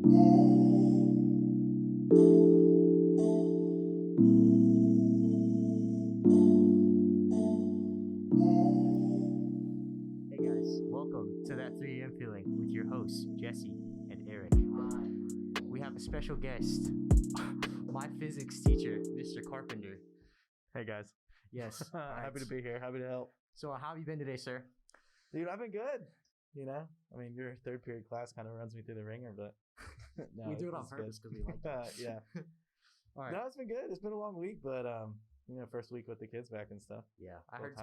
Hey guys, welcome to that 3 a.m. feeling with your hosts, Jesse and Eric. We have a special guest, my physics teacher, Mr. Carpenter. Hey guys. Yes. Happy to be here. Happy to help. So, how have you been today, sir? Dude, I've been good. I mean, your third period class kind of runs me through the ringer, but no, We do it on it's purpose good. because we like it. Yeah. All right. No, it's been good. It's been a long week, but first week with the kids back and stuff. Yeah, I heard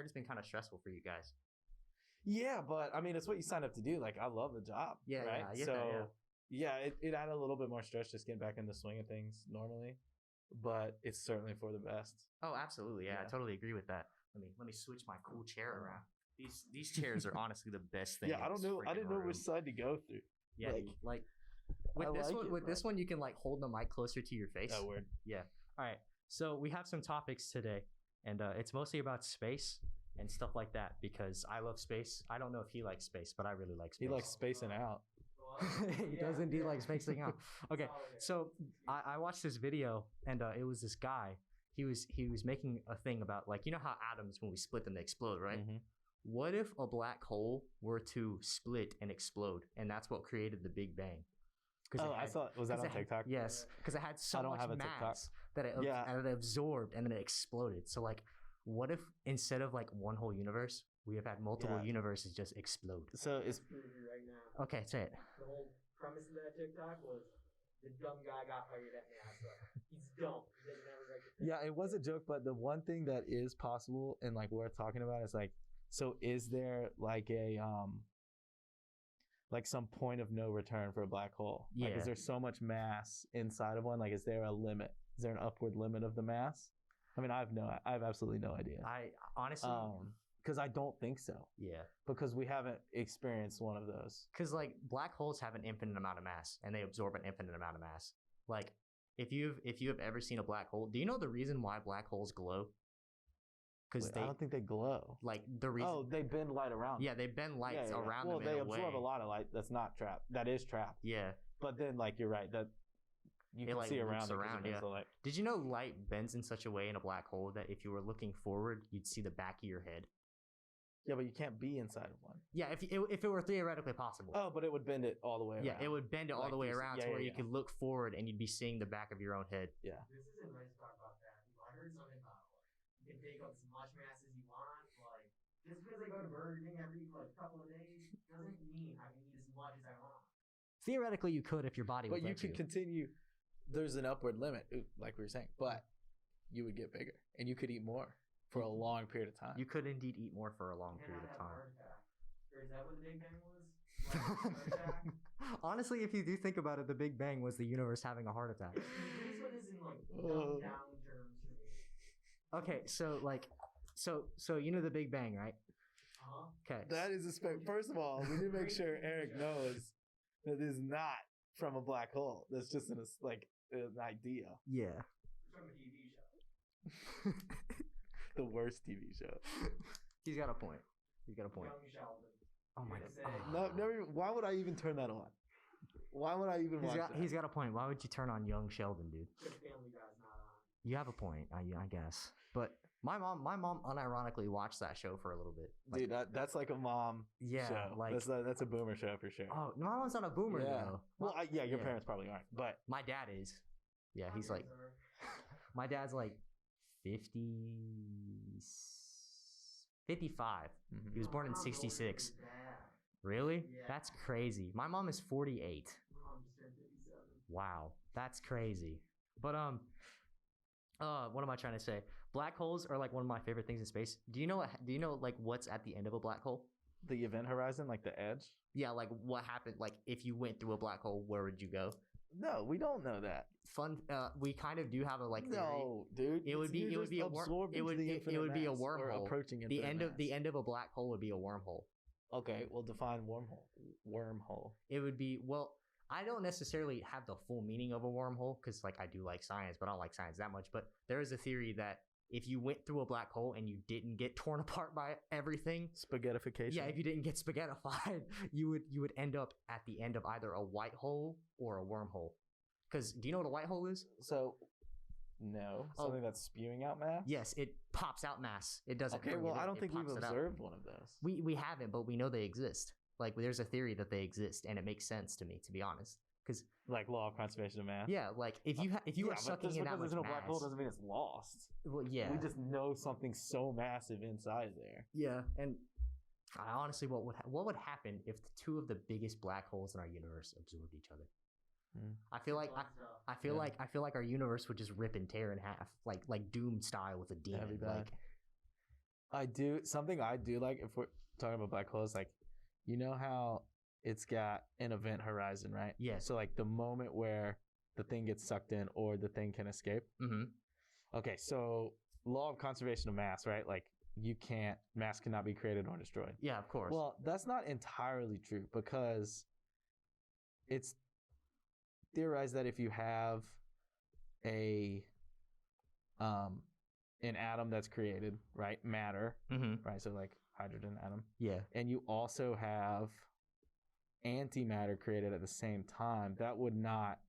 it's been kind of stressful for you guys. Yeah, but I mean, it's what you signed up to do. Like, I love the job. Yeah, right. yeah, I get so that, yeah, it added a little bit more stress just getting back in the swing of things normally, but it's certainly for the best. Oh, absolutely. Yeah, I totally agree with that. Let me switch my cool chair around. These chairs are honestly the best thing. Yeah, I didn't know which side to go through. Yeah, like with this one, you can like hold the mic closer to your face. Oh, word. Yeah. All right. So we have some topics today, and it's mostly about space and stuff like that because I love space. I don't know if he likes space, but I really like space. He likes spacing out. He does indeed like spacing out. Okay, so I watched this video, and it was this guy. He was making a thing about, like, you know how atoms, when we split them, they explode, right? Mm-hmm. What if a black hole were to split and explode, and that's what created the Big Bang? I saw. Was that on TikTok? Yes, because it had so much mass that it absorbed and then it exploded. So, like, what if instead of like one whole universe, we have had multiple universes just explode? So it's right now. Okay, say it. The whole premise of that TikTok was the dumb guy got hired at NASA. He's dumb. He doesn't have a right to yeah, it was a joke, but the one thing that is possible and like worth talking about is like, so is there like a like some point of no return for a black hole? Yeah. Like, is there so much mass inside of one? Like, is there a limit? Is there an upward limit of the mass? I mean, I have absolutely no idea. I honestly, because I don't think so. Yeah, because we haven't experienced one of those. Because like black holes have an infinite amount of mass and they absorb an infinite amount of mass. Like, if you've ever seen a black hole, do you know the reason why black holes glow? Because I don't think they glow. Like the reason. Oh, they bend light around. Yeah, they bend light around them. Well, they absorb a lot of light that's not trapped. That is trapped. Yeah. But then, like, you're right, that you can see around it. Yeah. Did you know light bends in such a way in a black hole that if you were looking forward, you'd see the back of your head? Yeah, but you can't be inside of one. Yeah, if it were theoretically possible. Oh, but it would bend it all the way around. Yeah, it would bend it all the way around to where you could look forward and you'd be seeing the back of your own head. Yeah. This isn't nice to talk about that. I heard something about you can take up as much mass as you want. Like, just because I go to Burger King every couple of days doesn't mean I can eat as much as I want. Theoretically, you could if your body would. But you could continue. There's an upward limit, like we were saying, but you would get bigger and you could eat more for a long period of time. You could indeed eat more for a long period of time. Or is that what the Big Bang was? Honestly, if you do think about it, the Big Bang was the universe having a heart attack. This one is in like down terms to me. Okay, so you know the Big Bang, right? Okay. That is first of all, we need to make sure Eric knows that this is not from a black hole. That's just an idea. Yeah. From a TV show. The worst TV show. He's got a point. Young Sheldon. Oh my god. No, never. Why would I even turn that on? Why would I even watch that? He's got a point. Why would you turn on Young Sheldon, dude? Because Family Guy's not on. You have a point, I guess. But my mom unironically watched that show for a little bit. Like, dude, that's like a mom show. Like that's a boomer show for sure. Oh, my mom's not a boomer though. Well, your parents probably aren't, but my dad is. Yeah, he's like, my dad's like 55. Mm-hmm. He was born in 66. Really? Yeah. That's crazy. My mom is 48. My mom just turned 57. Wow, that's crazy. But what am I trying to say? Black holes are like one of my favorite things in space. Do you know like what's at the end of a black hole? The event horizon, like the edge? Yeah, like what happened, like if you went through a black hole, where would you go? No, we don't know that. We kind of do have a like theory. No, dude. It would be a wormhole. It would be a wormhole. Approaching the end of a black hole would be a wormhole. Okay, well, define wormhole. Wormhole. It would be, well, I don't necessarily have the full meaning of a wormhole because, like, I do like science, but I don't like science that much. But there is a theory that if you went through a black hole and you didn't get torn apart by everything, Spaghettification. yeah, if you didn't get spaghettified, you would end up at the end of either a white hole or a wormhole. Because do you know what a white hole is? So, no, something that's spewing out mass. Yes, it pops out mass. It doesn't. Okay, bring well, it in, I don't it think we've pops it out. observed one of those. We haven't, but we know they exist. Like, there's a theory that they exist, and it makes sense to me, to be honest. Because Like law of conservation of mass. yeah, like if you are sucking in that much there's no mass, black hole doesn't mean it's lost. well, yeah, We just know something so massive inside there. yeah, and I honestly, what would happen if the two of the biggest black holes in our universe absorbed each other? I feel like I feel like our universe would just rip and tear in half, like Doom style with a demon. That'd be bad. Like, something I do like if we're talking about black holes, like you know how it's got an event horizon, right? Yeah. So like the moment where the thing gets sucked in or the thing can escape. mm-hmm. Okay, so law of conservation of mass, right? Like mass cannot be created or destroyed. Yeah, of course. Well, that's not entirely true because it's theorized that if you have an atom that's created, right, matter, mm-hmm. right, so like hydrogen atom, Yeah. and you also have antimatter created at the same time, that would not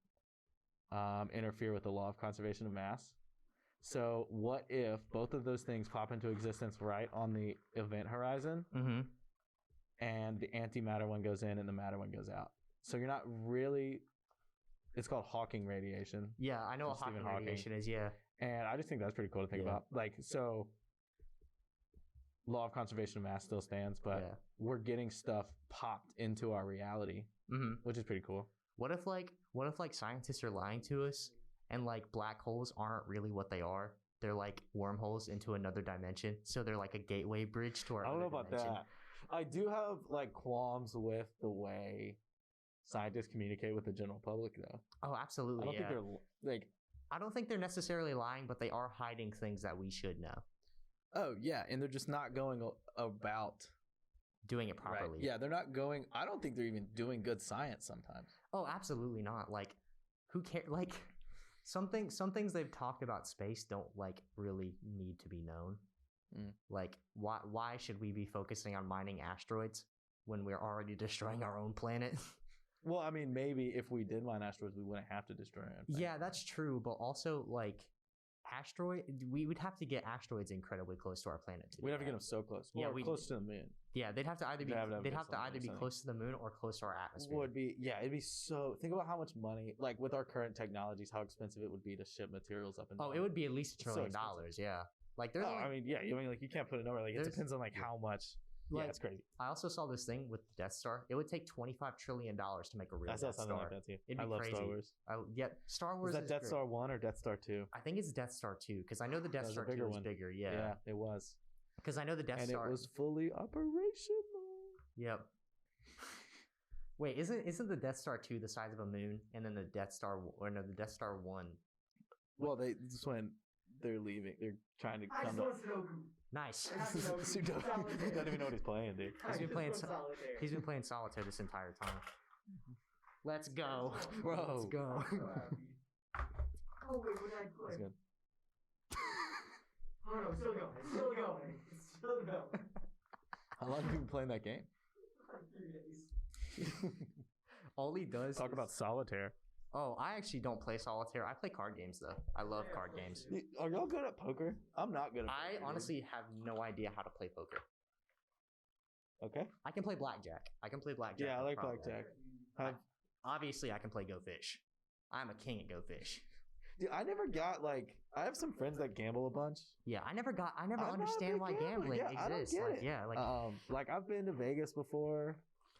interfere with the law of conservation of mass. So what if both of those things pop into existence right on the event horizon, Mm-hmm. and the antimatter one goes in and the matter one goes out? So you're not really. It's called Hawking radiation. Yeah, I know what From Stephen Hawking radiation is. Yeah. And I just think that's pretty cool to think Yeah. about. Like, so law of conservation of mass still stands, but Yeah. we're getting stuff popped into our reality, Mm-hmm. which is pretty cool. What if scientists are lying to us and like black holes aren't really what they are? They're like wormholes into another dimension. So they're like a gateway bridge to our I don't know other about dimension. that. I do have like qualms with the way scientists communicate with the general public, though. Oh, absolutely. I don't yeah. think they're like. I don't think they're necessarily lying, but they are hiding things that we should know. Oh yeah, and they're just not going about Doing it right. properly. Yeah, they're not going. I don't think they're even doing good science sometimes. Oh, absolutely not. Like, who cares? Like, some things they've talked about space don't like really need to be known. Mm. Like, why should we be focusing on mining asteroids when we're already destroying our own planet? Well, I mean, maybe if we did mine asteroids, we wouldn't have to destroy them. Yeah, that's true. But also, like, we would have to get asteroids incredibly close to our planet. We'd have to get them so close. Yeah, Well, close to the moon. Yeah, they'd have to either be something. close to the moon or close to our atmosphere. Would be it'd be so. Think about how much money, like with our current technologies, how expensive it would be to ship materials up and down. Oh, it would be at least $1 So trillion. expensive. Yeah, like there's. I mean, yeah. I mean, like you can't put a number. Like it There's- depends on like how much. Like, Yeah, it's crazy. I also saw this thing with the Death Star. It would take $25 trillion to make a real I saw Death something Star. like that too. It'd I be love crazy. Star Wars. Star Wars Was that is Death great. Star 1 or Death Star 2? I think it's Death Star 2 because I know the Death That was a Star bigger 2 was one. bigger. Yeah, Yeah, it was. because I know the Death And Star. it was fully operational. Yep. Wait, isn't the Death Star 2 the size of a moon, and then the Death Star the Death Star 1? Well, just when they're leaving, they're trying to I come just to. want Sudoku. Nice. I have Sudoku. Sudoku. He doesn't even know what he's playing, dude. He's been playing Solitaire. He's been playing Solitaire this entire time. Let's go, Bro. Let's go. I'm so happy. Oh wait, when I That's click. good. Oh no, still going. It's still going. It's still going. How long have you been playing that game? Like 3 days. All he does. Talk is- about solitaire. Oh, I actually don't play Solitaire. I play card games though. I love card games. Are y'all good at poker? I'm not good at poker. I dude. honestly have no idea how to play poker. Okay. I can play blackjack. Yeah, I no like problem. blackjack. Obviously, I can play Go Fish. I'm a king at Go Fish. Dude, I never got like. I have some friends that gamble a bunch. Yeah, I never I'm not a understand big why gambler. gambling Yeah, I don't exists. get Like, it. yeah, Like I've been to Vegas before.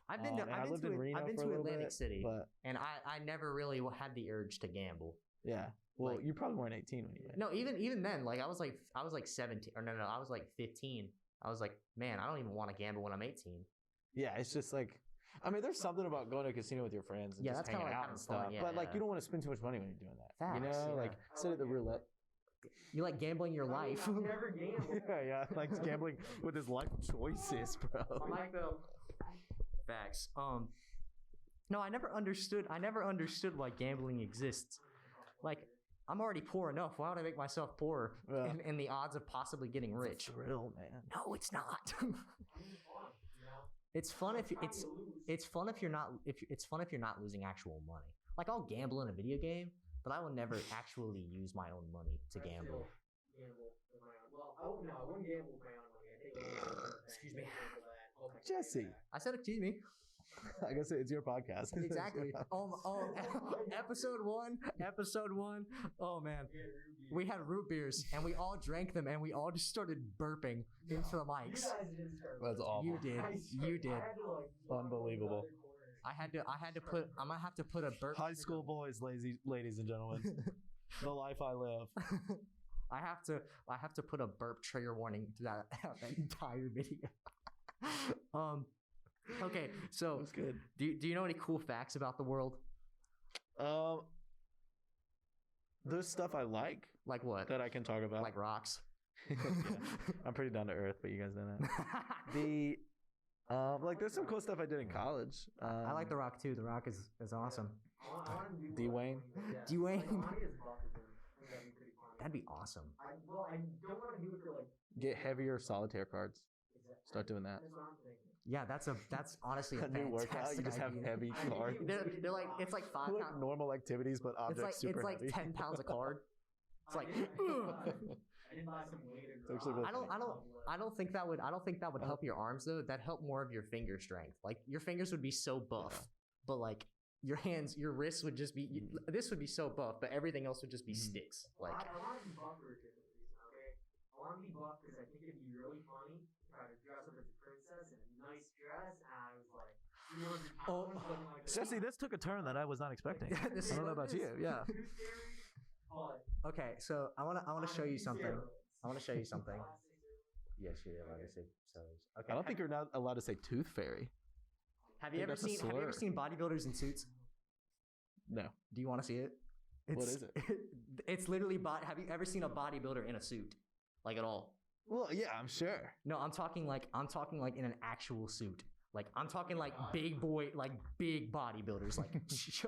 I've been to and I lived in Reno I've been for a to little Atlantic bit, City, but and I never really had the urge to gamble. yeah. Well, Like- you probably weren't 18 when you went. No, even then, like I was like 17 or no, I was like 15. I was like, man, I don't even want to gamble when I'm 18. Yeah, it's just like. I mean, there's something about going to a casino with your friends and Yeah, just that's kinda hanging like out and having fun, stuff. yeah, but like, yeah. you don't want to spend too much money when you're doing that. you Facts, know, yeah. like sit at the roulette. You like gambling your life. I've never gambled. yeah, like gambling with his life choices, bro. I like the. Facts. No, I never understood why gambling exists. Like, I'm already poor enough. Why would I make myself poorer Yeah. in the odds of possibly getting rich? It's a thrill, man. No, it's not. I mean, it's fun, you know? It's fun if It's fun it's to lose. it's fun if you're not it's fun if you're not losing actual money. Like I'll gamble in a video game, but I will never actually use my own money to I gamble. still gamble with my own. Well, I wouldn't gamble with my own money. I take a little Excuse me. Jesse. I said excuse me. I guess it's your podcast. Exactly. Episode one. Oh man, we had root beers and we all drank them and we all just started burping into the You mics. guys didn't start. That's awful. You did. You did. I had to, like, walk Unbelievable. around the other corner. I had to put. I'm gonna have to put a burp. High school boys, ladies and gentlemen. The life I live. I have to put a burp trigger warning throughout that entire video. Okay, so That's good. do you know any cool facts about the world? There's stuff I like Like what? that I can talk about. Like rocks. Yeah. I'm pretty down to earth, but you guys know that. The like there's some cool stuff I did in college. I like the rock too. The rock is awesome. I wanna do Dwayne? Yeah. Dwayne. Like, Lonnie is buff with him. I think that'd be pretty fun. That'd be awesome. I don't want to do it for like. Get heavier solitaire cards. Exactly. Start doing that. That's what I'm thinking. Yeah, that's honestly a A new workout. You fantastic just have idea. heavy cards. They're like it's like 5 Like pounds. normal activities, but objects super It's like heavy. 10 pounds a card. It's like I didn't buy some weighted It's actually really I don't think that would help your arms though. That'd help more of your finger strength. Like your fingers would be so buff, but like your hands, your wrists would just be. This would be so buff, but everything else would just be sticks. Like I want to be buff for a different reason, okay? I want to be buff because I think it'd be really funny if I would dress up as a princess in a nice dress, and I was like, 300 pounds, looking like this. Jesse, this took a turn that I was not expecting. This I is don't know what about it you. is. Yeah. Too scary, but okay, so I wanna show you something. steroids. I wanna show you something. Classic steroids. Yes, you're allowed to say so. Okay. I don't think you're not allowed to say tooth fairy. Have you think ever that's a seen Have you ever slur. seen bodybuilders in suits? No. Do you want to see it? What is it? It's literally have you ever seen a bodybuilder in a suit? Like at all? Well, yeah, I'm sure. No, I'm talking like in an actual suit. Like I'm talking like big bodybuilders, like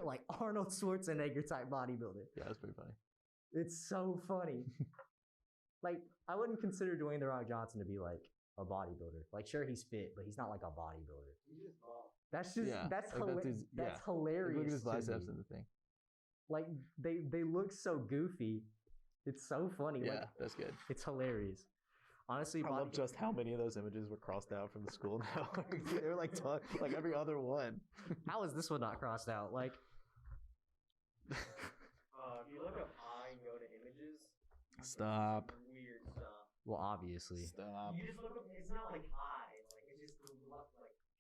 like Arnold Schwarzenegger type bodybuilder. Yeah, that's pretty funny. It's so funny. Like I wouldn't consider Dwayne the Rock Johnson to be like a bodybuilder. Like sure he's fit, but he's not like a bodybuilder. He's just buff. That's just Yeah, that's like that dude's- that's yeah. hilarious. Look at his to me. biceps and the thing. Like they look so goofy. It's so funny. Yeah, Like that's good. it's hilarious. Honestly, I love just how many of those images were crossed out from the school now. They were like like every other one. how is this one not crossed out? Like If you look up I and go to images, you can see Stop. some weird stuff. well, obviously. Stop. You just look up. It's not like hi. Like it's just like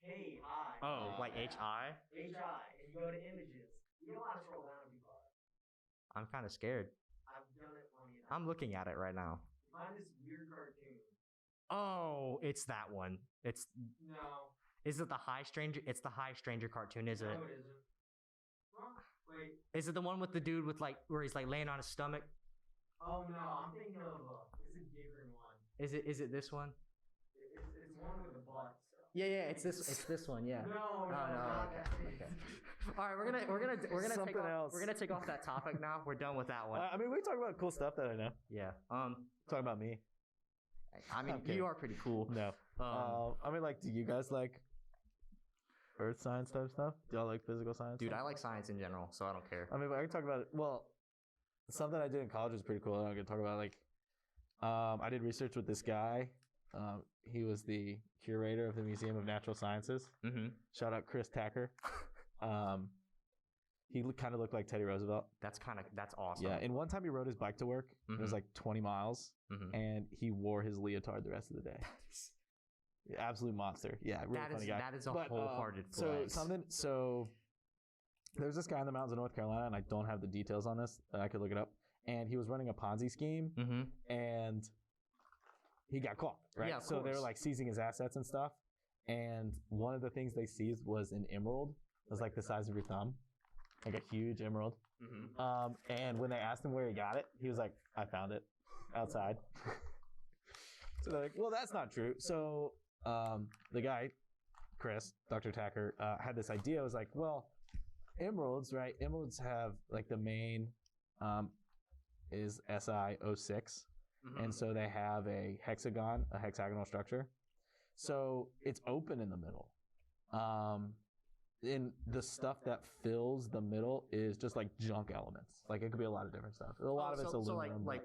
hey hi. Oh, like HI? HI, and you go to images. You don't want to scroll down and be buff. I'm kind of scared. I've done it plenty of times. I'm looking at it right now. Find this weird cartoon. Oh, it's that one. It's No, is it the High Stranger? It's the High Stranger cartoon, is it? no, it isn't. Well, wait. Is it the one with the dude with like where he's like laying on his stomach? Oh no, I'm thinking of it's a different one. Is it this one? It's one with a butt. So. Yeah, it's this one. Yeah. No, Oh, no. not Okay. that. Okay. All right, we're gonna take Something off, else. we're gonna take off that topic now. We're done with that one. I mean, we talk about cool stuff that I know. Yeah. Talking about me. I mean, Okay. you are pretty cool. No. I mean, like, do you guys like earth science type stuff? Do y'all like physical science? Dude, stuff? I like science in general, so I don't care. I mean, I can talk about it. Well, something I did in college was pretty cool. I'm gonna talk about like, I did research with this guy. He was the curator of the Museum of Natural Sciences. Mm-hmm. Shout out Chris Tacker. He kind of looked like Teddy Roosevelt. That's awesome. Yeah, and one time he rode his bike to work. It was Mhm. like 20 miles, Mhm. and he wore his leotard the rest of the day. Absolute monster. Yeah, really funny guy. That is a But, wholehearted so flex. there's this guy in the mountains of North Carolina, and I don't have the details on this. I could look it up. And he was running a Ponzi scheme, Mm-hmm. and he got caught. Right. Yeah, of so they were course. like seizing his assets and stuff. And one of the things they seized was an emerald. It was like the size of your thumb, like a huge emerald. Mm-hmm. And when they asked him where he got it, he was like, "I found it outside." So they're like, "Well, that's not true." So the guy, Chris, Dr. Tacker, had this idea. It was like, well, emeralds, right? Emeralds have like the main is Si06. And so they have a hexagonal structure. So it's open in the middle. And the stuff that fills the middle is just like junk elements. Like it could be a lot of different stuff. A lot of it's aluminum. So like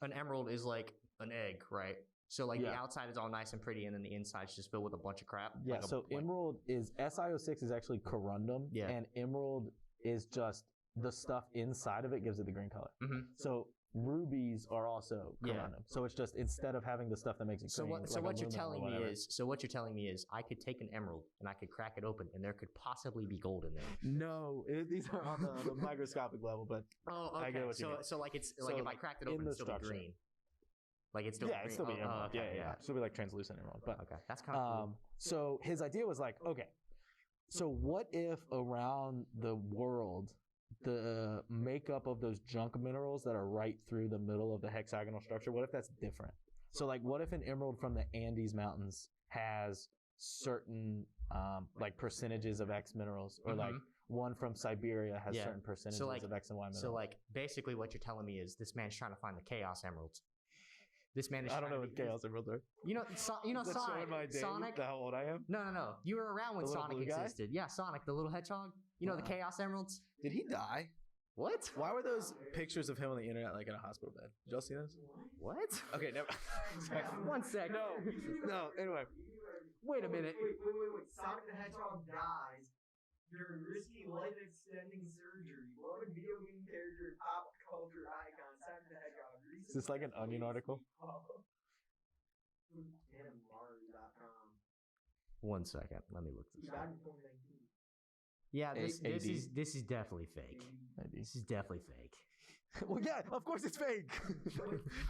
an emerald is like an egg, right? So like the Yeah. outside is all nice and pretty, and then the inside's just filled with a bunch of crap. Yeah, Like so emerald is Si06 is actually corundum, Yeah. and emerald is just the stuff inside of it gives it the green color. Mhm. So rubies are also Yeah. corundum. So it's just instead of having the stuff that makes it So green. what? like What you're aluminum or telling me whatever. is, I could take an emerald and I could crack it open, and there could possibly be gold in there. No, these are on the microscopic level, but Oh, okay. I get what you mean. So like it's So, like if I like, cracked it in open, the it'd still be structure. green. Like it's still yeah, green. it's still be emerald. Okay, yeah. Still be like translucent emerald. But Okay, that's kind of cool. so his idea was like, okay, so what if around the world, the makeup of those junk minerals that are right through the middle of the hexagonal structure, what if that's different? So like, what if an emerald from the Andes Mountains has certain like percentages of X minerals, or like one from Siberia has Yeah. certain percentages like- of X and Y minerals? So like basically what you're telling me is this man's trying to find the chaos emeralds. This man is. I don't trying know to what be- chaos emeralds are. You know, That's showing my Sonic. day, Sonic. how old I am. No. You were around when The little Sonic blue guy? existed. Yeah, Sonic, the little hedgehog. You know the Wow. chaos emeralds. Did he die? What? Why were those pictures of him on the internet like in a hospital bed? Did y'all see those? What? Okay, never. 1 sec. No. Anyway, Wait a minute. Wait. Sonic the Hedgehog dies during risky life-extending surgery. Beloved video game character and pop culture icon Sonic the Hedgehog. is this like an Onion article? Mars.com. 1 second. Let me look He this died up. in 2019. Yeah, AD. this is definitely fake. Maybe. This is definitely fake. Well, yeah, of course it's fake.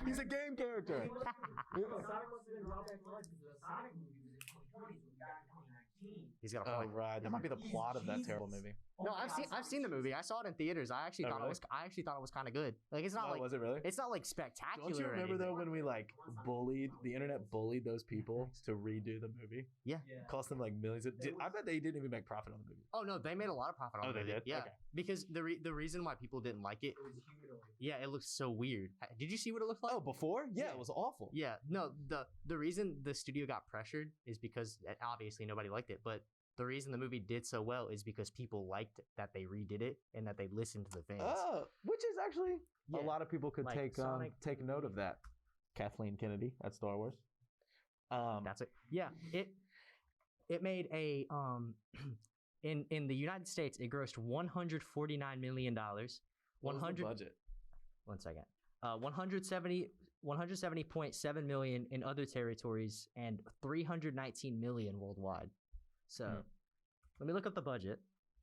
He's a game character. Sonic must have been brought back to life because the Sonic movie was in 2020, so he died in 2019. He's got a Oh point. right, that might be the plot of that terrible movie. No, I've seen the movie. I saw it in theaters. I actually Oh, thought really? it was kind of good. Like it's not Oh, like was it really? it's not like spectacular. Don't you or remember anything. though when we like the internet bullied those people to redo the movie? Yeah. Cost them like millions. I bet they didn't even make profit on the movie. Oh no, they made a lot of profit on Oh, it. they did? Yeah, Okay. because the reason why people didn't like it, It was humanoid. yeah, it looks so weird. Did you see what it looked like? Oh, before? Yeah, Yeah. it was awful. Yeah, no. The reason the studio got pressured is because obviously nobody liked it, but the reason the movie did so well is because people liked that they redid it and that they listened to the fans. Oh, which is actually Yeah. a lot of people could Like take Sonic- take note of that. Kathleen Kennedy at Star Wars. That's it. Yeah, it made a in the United States it grossed $149 million. What was the budget? 1 second. 170.7 million in other territories and 319 million worldwide. So, let me look up the budget.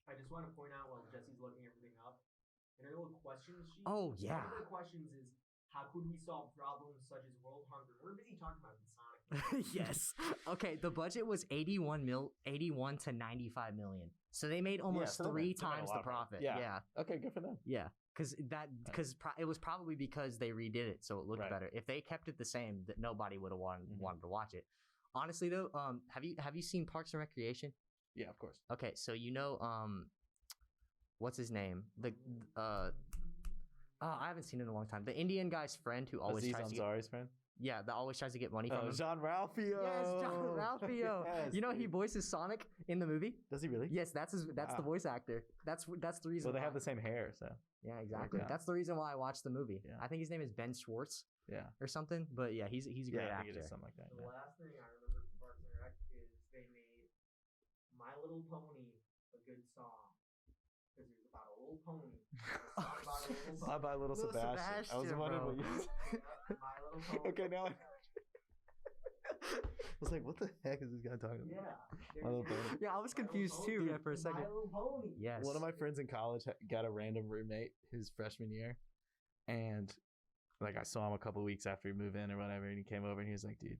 I just want to point out while Jesse's looking everything up, in our little questions sheet. Oh, yeah. One of the questions is, how could we solve problems such as world hunger? We're busy talking about the Sonic. Yes. Okay, the budget was 81 to 95 million. So they made almost so they three made a times lot the of money. profit. Yeah. Yeah. Okay, good for them. Yeah. Cuz it was probably because they redid it so it looked Right. better. If they kept it the same, that nobody would have wanted to watch it. Honestly though, have you seen Parks and Recreation? Yeah, of course. Okay, so what's his name? I haven't seen it in a long time. The Indian guy's friend who always Aziz tries to get, Ansari's friend. that always tries to get money from Oh, him. Jean Ralphio. Yes, John Ralphio. Yes, You know he dude. voices Sonic in the movie. Does he really? Yes, that's the Wow. voice actor. That's the reason. Well, they why. have the same hair, so Yeah, exactly. out. That's the reason why I watched the movie. Yeah. I think his name is Ben Schwartz yeah. or something. But yeah, he's a great I think it actor. is something like that. The Yeah. last thing I remember from Parks and Rec is they made My Little Pony a good song. Because it was about a little pony. A song about a little Bye pony. bye, little Little Sebastian. I was Sebastian, wondering bro. what you. My Little Pony. Okay, now I was like, what the heck is this guy talking about? Yeah. My Little Pony. Yeah, I was confused too for a second. My Little Pony. Yes. One of my friends in college got a random roommate his freshman year, and like I saw him a couple weeks after he moved in or whatever, and he came over and he was like, "Dude,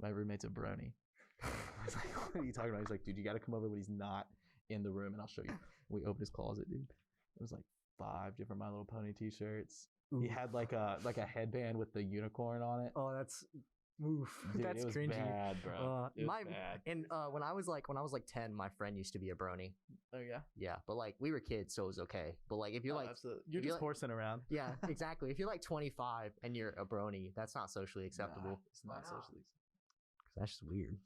my roommate's a brony." I was like, "What are you talking about?" He's like, "Dude, you got to come over when he's not in the room, and I'll show you." We opened his closet, dude. It was like 5 different My Little Pony T-shirts. He had like a headband with the unicorn on it. Oh, that's Oof, Dude, that's it was cringy. bad, bro. It was bad. And when I was like 10, my friend used to be a brony. Oh yeah. Yeah, but like we were kids, so it was okay. But like if you're like absolutely. You're if you're just like- horsing around. yeah, exactly. If you're like 25 and you're a brony, that's not socially Nah, acceptable. it's not Why not? socially. That's just weird.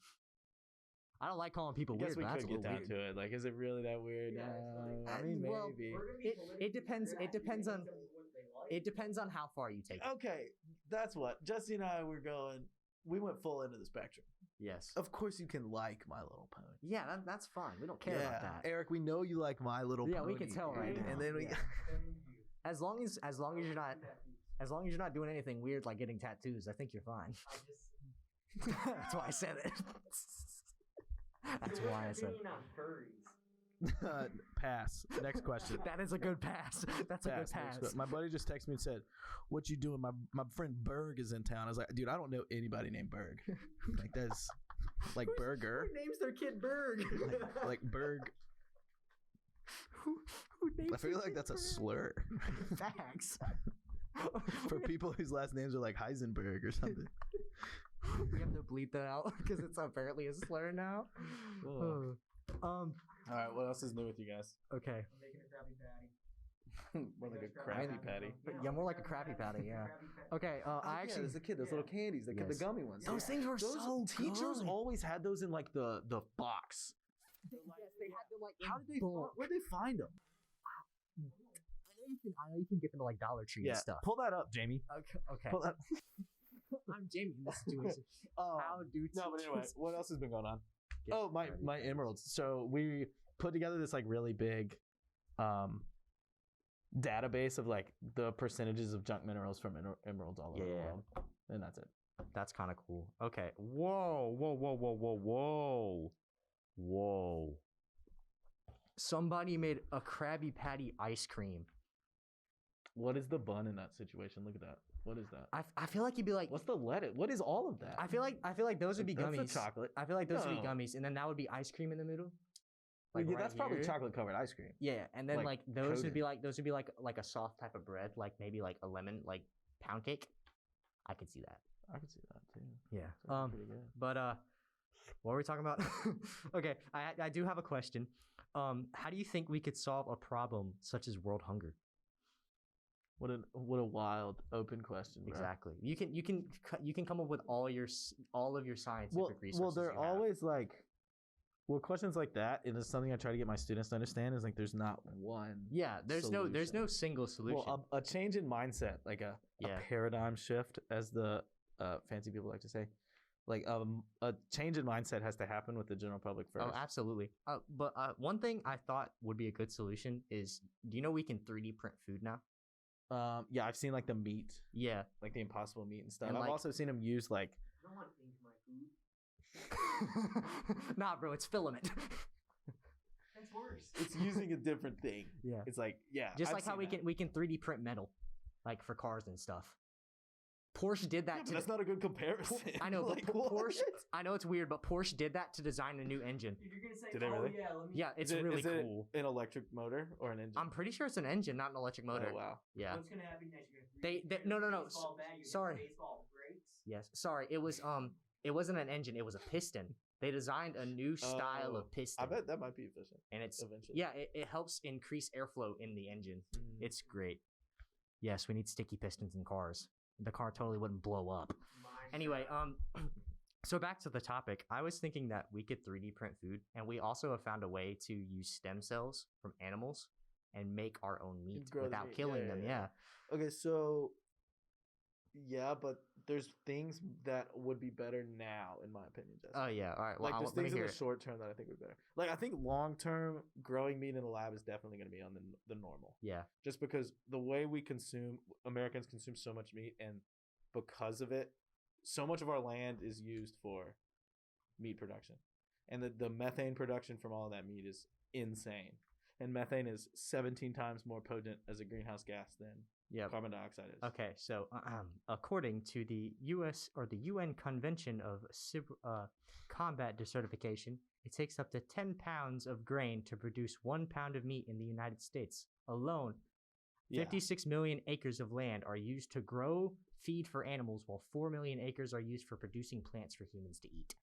I don't like calling people I guess weird. we but that's could a get little down weird. to it. Like, is it really that weird? Yeah, it's like- I mean, well, maybe. We're gonna be It politically depends. It correct. depends You're on. gonna tell me what they like. It depends on how far you take it. Okay, that's what Jesse and I were going. We went full into the spectrum. Yes. Of course, you can like My Little Pony. Yeah, that's fine. We don't care about that. Eric, we know you like My Little Yeah, Pony. we can tell right dude. now. And then we Yeah. Thank you. As long as you're not doing anything weird like getting tattoos, I think you're fine. I just. That's why I said it. That's So what's why your I said. opinion on furries? pass. Next question. That is a good pass. That's a good Next pass. question. My buddy just texted me and said, "What you doing? My friend Berg is in town." I was like, "Dude, I don't know anybody named Berg. Like that's like Burger, Who names their kid Berg? like Berg. who names I feel their like kid that's a Berg? slur Facts. for people whose last names are like Heisenberg or something." We have to bleep that out because it's apparently a slur now. Ugh. All All right, what else is new with you guys? okay. I'm making a Krabby Patty. More like a Krabby Krabby Patty. Yeah, more like a Krabby Patty, yeah. Okay, I actually as a kid, those little candies, Yes. the gummy ones. those things were so teachers good. always had those in like the box. Yes, they had them like How did they? Where'd they find them? I know you can get them at like Dollar Tree and stuff. pull that up, Jamie. Okay. Pull that. I'm Jamie in this situation. How do No, but anyway, teachers what else has been going on? get Oh, my Krabby emeralds. So we put together this like really big database of like the percentages of junk minerals from emeralds all over the Yeah. world, and that's it. That's kind of cool. Okay. Whoa. Somebody made a Krabby Patty ice cream. What is the bun in that situation? Look at that. What is that? I feel like you'd be like, What's the lettuce? What is all of that? I feel like those would be That's gummies. the chocolate. I feel like those would be No. gummies, and then that would be ice cream in the middle. Yeah, right that's probably here. chocolate covered ice cream. Yeah, and then like, like those would coated. be like a soft type of bread, like maybe like a lemon like pound cake. I could see that. I can see that too. Yeah. Sounds pretty good. But what were we talking about? Okay, I do have a question. How do you think we could solve a problem such as world hunger? What a wild open question, bro. Exactly. You can come up with all of your scientific resources. Well, they're you have. always like, questions like that. And it's something I try to get my students to understand. Is like, there's not one. Yeah, there's no solution. single solution. Well, a change in mindset, like a Yeah. paradigm shift, as the fancy people like to say. Like a change in mindset has to happen with the general public first. Oh, absolutely. But one thing I thought would be a good solution is, do you know we can 3D print food now? Yeah, I've seen like the meat, Yeah. like the Impossible meat and stuff. And, I've like- also seen them use like I don't want ink in my food. Nah, bro, it's filament. That's worse. it's using a different thing. Yeah. It's like Just I've like how seen we that. can 3D print metal, like for cars and stuff. Porsche did that Yeah, but to. that's not a good comparison. I know, but Like, what? Porsche. I know it's weird, but Porsche did that to design a new engine. You're gonna say, Did they oh really? yeah, let me. Yeah, it's Is it- really is it cool. an electric motor or an engine? I'm pretty sure it's an engine, not an electric motor. Oh wow. Yeah. What's gonna happen next? You're gonna They- 3D they- print no, a no, no, baseball bat, you're gonna sorry. get baseball brakes. Yes. Sorry, it wasn't an engine. It was a piston. They designed a new style Oh, of piston. I bet that might be efficient And it's eventually. yeah, it helps increase airflow in the engine. Mm. It's great. Yes, we need sticky pistons in cars. The car totally wouldn't blow up. Mine Anyway, shot. so back to the topic. I was thinking that we could 3D print food, and we also have found a way to use stem cells from animals and make our own meat grow the without meat. killing Yeah, them. yeah, Yeah. yeah. Okay, so yeah, but there's things that would be better now, in my opinion, Jesse. Oh yeah. All right. Well, like there's let me things in hear the it. short term that I think would be better. Like I think long term, growing meat in the lab is definitely going to be on the normal. Yeah. Just because the way we consume, Americans consume so much meat, and because of it, so much of our land is used for meat production, and the methane production from all of that meat is insane. And methane is 17 times more potent as a greenhouse gas than Yeah. carbon dioxide is. Okay, so according to the U.S. or the UN Convention of Combat Desertification, it takes up to 10 pounds of grain to produce 1 pound of meat in the United States alone. Yeah. 56 million acres of land are used to grow feed for animals, while 4 million acres are used for producing plants for humans to eat.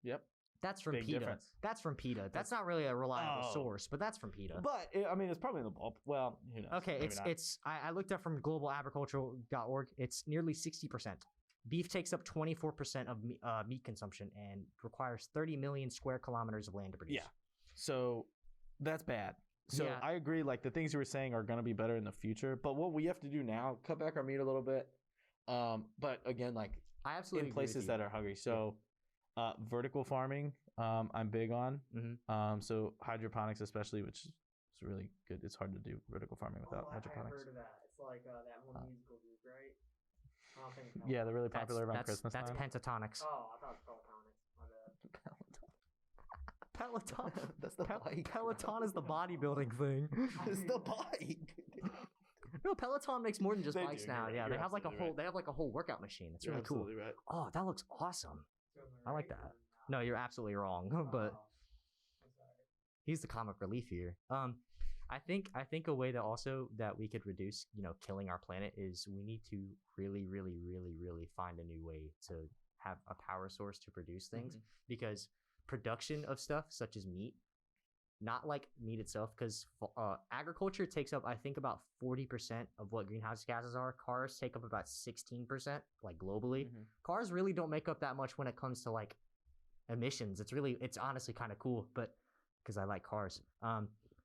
Yep. That's from Big PETA. difference. That's from PETA. That's not really a reliable Oh. source, but that's from PETA. But I mean, it's probably in the ball. Well, who knows? Okay, Maybe not. I looked up from globalagricultural.org. It's nearly 60%. Beef takes up 24% of meat consumption and requires 30 million square kilometers of land to produce. Yeah. So that's bad. So Yeah. I agree. Like the things you were saying are going to be better in the future. But what we have to do now, cut back our meat a little bit. But again, like I absolutely in agree with places you. that are hungry. So vertical farming, I'm big on. Mhm. So hydroponics, especially, which is really good. It's hard to do vertical farming without I've hydroponics. heard of that. It's like that one musical group, right? I don't think it's Yeah, they're really That's popular around Christmas Oh, That's time. pentatonics. I thought it was Pelotonix. My bad. Peloton. That's the bike. Peloton is the bodybuilding thing. It's the bike. No, Peloton makes more than just They bikes do, now. you're right. Yeah, You're they have like a absolutely whole right. they have like a whole workout machine. It's really cool. Right. Oh, that looks awesome. So am I like right that. or not? No, you're absolutely wrong. But I'm sorry. he's the comic relief here. I think a way that also that we could reduce, killing our planet is we need to really, really, really, really find a new way to have a power source to produce things because production of stuff such as meat, not like meat itself, because agriculture takes up I think about 40% of what greenhouse gases are. Cars take up about 16%, like globally. Cars really don't make up that much when it comes to like emissions. It's honestly kind of cool, but because I like cars.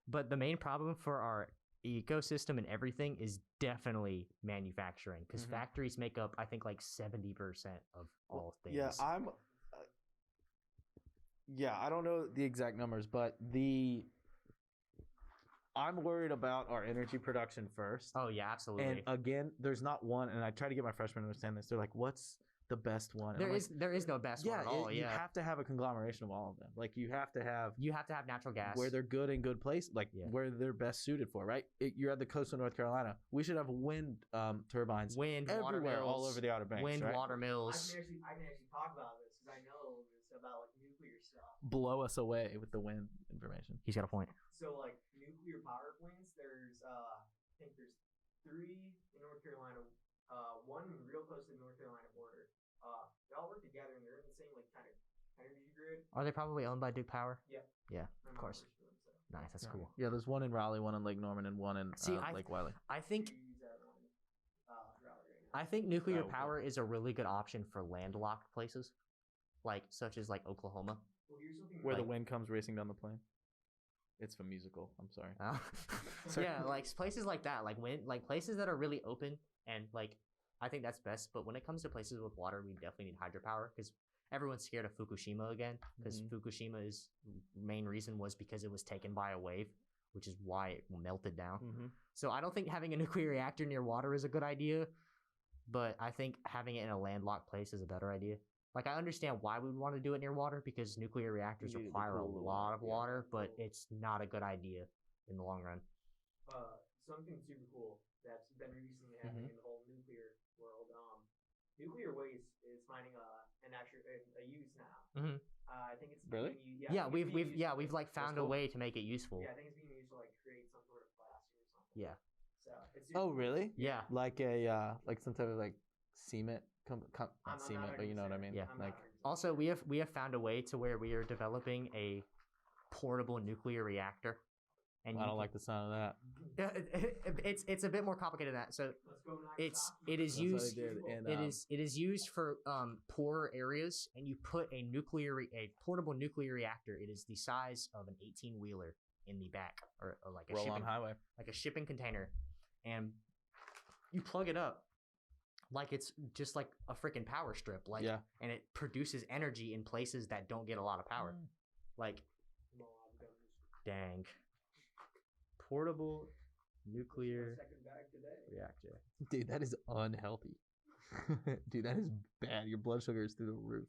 But the main problem for our ecosystem and everything is definitely manufacturing because factories make up I think like 70% of all things. Yeah, I don't know the exact numbers, but I'm worried about our energy production first. Oh yeah, absolutely. And again, there's not one, and I try to get my freshmen to understand this. They're like, "What's the best one?" And There is no best one at all. you have to have a conglomeration of all of them. Like you have to have natural gas where they're good in good place, like where they're best suited for. Right? You're at the coast of North Carolina. We should have wind turbines, wind, water everywhere, mills, all over the Outer Banks. wind, right? water I mills. can actually talk about this because I know this about like nuclear stuff. Blow us away with the wind information. He's got a point. So like nuclear power plants, there's I think there's 3 in North Carolina, one real close to the North Carolina border. They all work together and they're in the same like kind of energy grid. Are they probably owned by Duke Power? Yep. Yeah, My of mom course. works for them, so. Nice, that's cool. Yeah, there's one in Raleigh, one in Lake Norman, and one in See, Lake Wiley. I think We use that one route right now. I think nuclear Oh, okay. power is a really good option for landlocked places, like such as like Oklahoma. Well, here's something Where the like- wind comes racing down the plain. It's a musical. I'm sorry. Yeah, like places like that, like places that are really open and like I think that's best. But when it comes to places with water, we definitely need hydropower because everyone's scared of Fukushima again because Fukushima is main reason was because it was taken by a wave, which is why it melted down. So I don't think having a nuclear reactor near water is a good idea, but I think having it in a landlocked place is a better idea. Like I understand why we would want to do it near water because nuclear reactors You need it to require a cool the lot water, of yeah. water, but it's not a good idea in the long run. Something super cool that's been recently happening in the whole nuclear world. Nuclear waste is finding a use now. I think it's Really? being Yeah, I think it's being used we've like found a cool. way to make it useful. Yeah, I think it's being used to like create some sort of plastic or something. Yeah. So it's Oh, really? Yeah. Like a like some type of like cement, not I'm cement, not but you know what I 100%. mean? Yeah. I'm Like not 100%. Also, we have found a way to where we are developing a portable nuclear reactor. And I don't like the sound of that. it's a bit more complicated than that. So Let's go knock it off. is That's what used they did in, it is used for poorer areas, and you put a portable nuclear reactor. It is the size of an 18-wheeler in the back, or like a roll shipping on highway. like a shipping container, and you plug it up like it's just like a freaking power strip, like Yeah. and it produces energy in places that don't get a lot of power. Like Mob guns. dang. Portable nuclear Second bag today. reactor. Dude, that is unhealthy. Dude, that is bad. Your blood sugar is through the roof.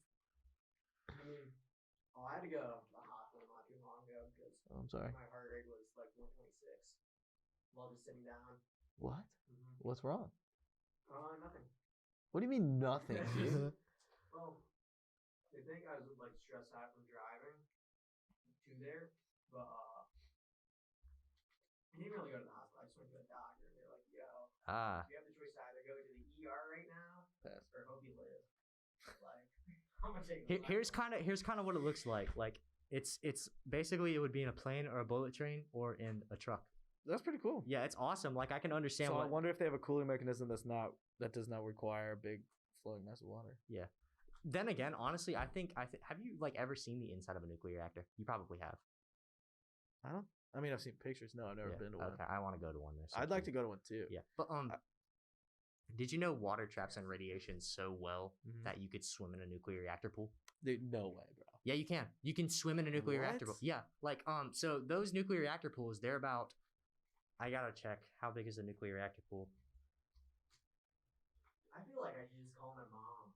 I mean, I had to go to the hospital not too long ago because Oh, I'm sorry. my heart rate was like 126 while just sitting down. What? What's wrong? Nothing. What do you mean nothing, dude? Well, they think I was like stressed out from driving to there, but I didn't really go to the hospital. I just went to a doctor, and they were Ah. You have the choice to either go to the ER right now Pass. or hope you live. Like, I'm gonna take the Here's last one. kind of what it looks like. Like it's basically it would be in a plane or a bullet train or in a truck. That's pretty cool. Yeah, it's awesome. Like I can understand So I what. wonder if they have a cooling mechanism that does not require a big flowing mass of water. Yeah. Then again, honestly, I think have you like ever seen the inside of a nuclear reactor? You probably have. I mean, I've seen pictures. No, I've never Yeah, been to one. Okay, I want to go to one. I'd like to go to one too. Yeah, but did you know water traps in radiation so well that you could swim in a nuclear reactor pool? Dude, no way, bro. Yeah, you can. You can swim in a nuclear reactor pool. What? Yeah, like so those nuclear reactor pools, they're about. I gotta check how big is a nuclear reactor pool. I feel like I should just call my mom.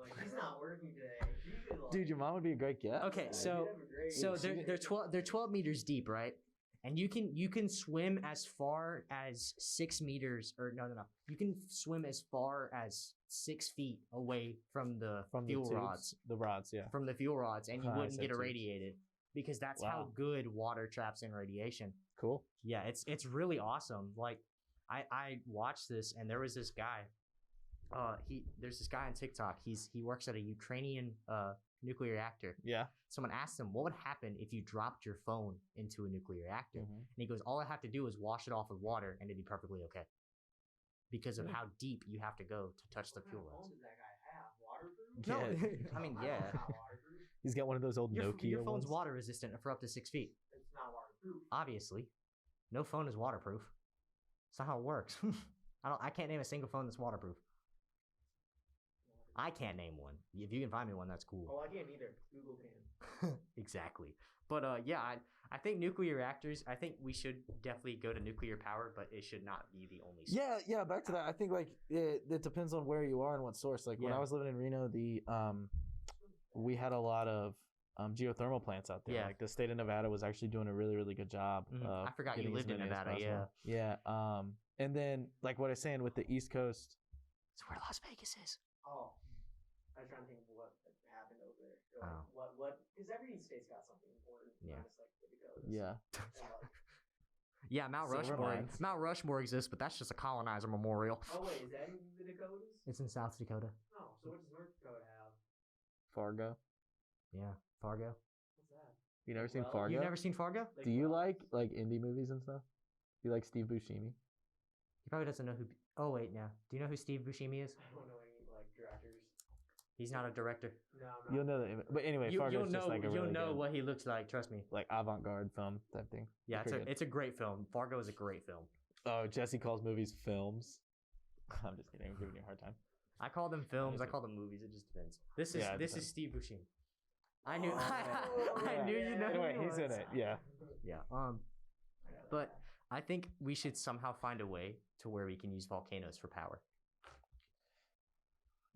Like, she's not working today. She could, like, Dude, your mom would be a great guest. Okay, yeah, so you'd have a great- so they're 12 meters deep, right? And you can swim as far as 6 meters, or no. You can swim as far as 6 feet away from the fuel tubes, rods. The rods, yeah. From the fuel rods, and you I wouldn't said get tubes. irradiated because that's how Wow. good water traps in radiation. Cool. Yeah, it's really awesome. Like I watched this, and there was this guy. There's this guy on TikTok. He works at a Ukrainian nuclear reactor. Yeah. Someone asked him, what would happen if you dropped your phone into a nuclear reactor? Mhm. And he goes, all I have to do is wash it off with water and it'd be perfectly okay. Because of Yeah. how deep you have to go to touch the What fuel kind of rods. phone does that guy have? Waterproof? No, Yeah. I mean, My yeah. phone's not waterproof. He's got one of those old Your Nokia phone's ones. water resistant for up to 6 feet. It's not waterproof. Obviously. No phone is waterproof. That's not how it works. I can't name a single phone that's waterproof. I can't name one. If you can find me one, that's cool. Oh, I can't either. Google can. Exactly. But yeah, I think nuclear reactors, I think we should definitely go to nuclear power, but it should not be the only source. Yeah, back to that. I think like it depends on where you are and what source. Like when Yeah. I was living in Reno, we had a lot of geothermal plants out there. Yeah. Like the state of Nevada was actually doing a really, really good job. Mhm. Of I forgot you getting as lived in many as Nevada, possible. Yeah. And then like what I was saying with the East Coast. It's where Las Vegas is. Oh. I was trying to think of what happened over there. Or, like, Oh. what? Because every state's got something important. Yeah. Minus, like, the Dakotas. Yeah. And, like, Yeah, Mount Silver Rushmore. mines. Mount Rushmore exists, but that's just a colonizer memorial. oh, wait, is that in the Dakotas? It's in South Dakota. No. So what does North Dakota have? Fargo. Yeah, Fargo. What's that? You never seen Well, Fargo? You've never seen Fargo? Do you what? like indie movies and stuff? Do you like Steve Buscemi? He probably doesn't know who. Oh wait, no. Do you know who Steve Buscemi is? I don't know any, like, directors. He's not a director. No, I'm not. You'll know the but anyway, You'll Fargo's know. just like a You'll really know good, what he looks like. Trust me. like avant-garde film type thing. Yeah, Pretty good. it's a great film. Fargo is a great film. Oh, Jesse calls movies films. I'm just kidding. I'm giving you a hard time. I call them films. I Understood. call them movies. It just depends. This is Yeah, it this depends. is Steve Buscemi. I knew. Oh, I yeah. knew you know. who Anyway, he he's in was. it. Yeah. Yeah. I know But that. I think we should somehow find a way to where we can use volcanoes for power.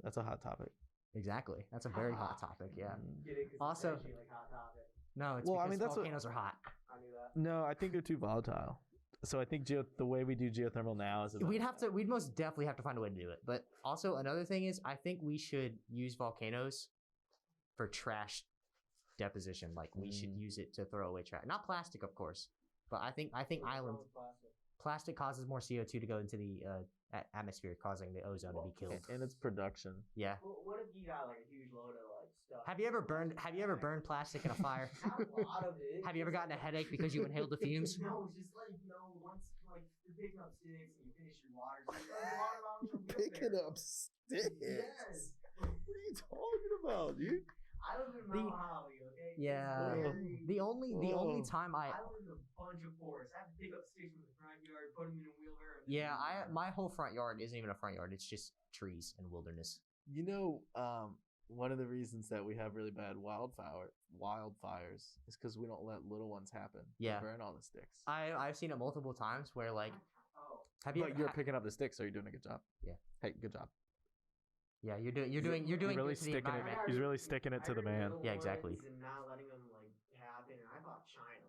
That's a hot topic. Exactly. That's a very hot topic. Yeah. Get it? 'Cause Also- it's actually, like, hot topic. No, it's Well, I because mean, that's what- volcanoes are hot. I knew that. No, I think they're too volatile. So I think the way we do geothermal now is We'd most definitely have to find a way to do it. But also another thing is I think we should use volcanoes for trash deposition. Like we should use it to throw away trash. Not plastic, of course. But I think What's wrong islands with plastic? plastic causes more CO2 to go into the atmosphere, causing the ozone to be killed. and its production. Yeah. Well, what if you got like a huge load of like stuff? Have you ever burned plastic in a fire? Not a lot of it. Have you ever gotten a headache because you inhaled the fumes? No, it's just like once like you're picking up sticks and you finish your water, so there's water bottles from Picking up sticks. Yes. What are you talking about, dude? I live in Mount Holly, okay? Yeah. It's very- The only Oh. time I live in a bunch of forests. I have to pick up sticks from the front yard, put them in a wheelbarrow. and yeah, then- my whole front yard isn't even a front yard. It's just trees and wilderness. You know, one of the reasons that we have really bad wildfires is because we don't let little ones happen. They Yeah. burn all the sticks. I've seen it multiple times where like Oh, have you But you're picking up the sticks, so you're doing a good job. Yeah. Hey, good job. yeah you're doing You're really good to the sticking it. environment. He's really sticking it to the man. little Yeah, exactly. ones And not letting them like happen. And I thought China.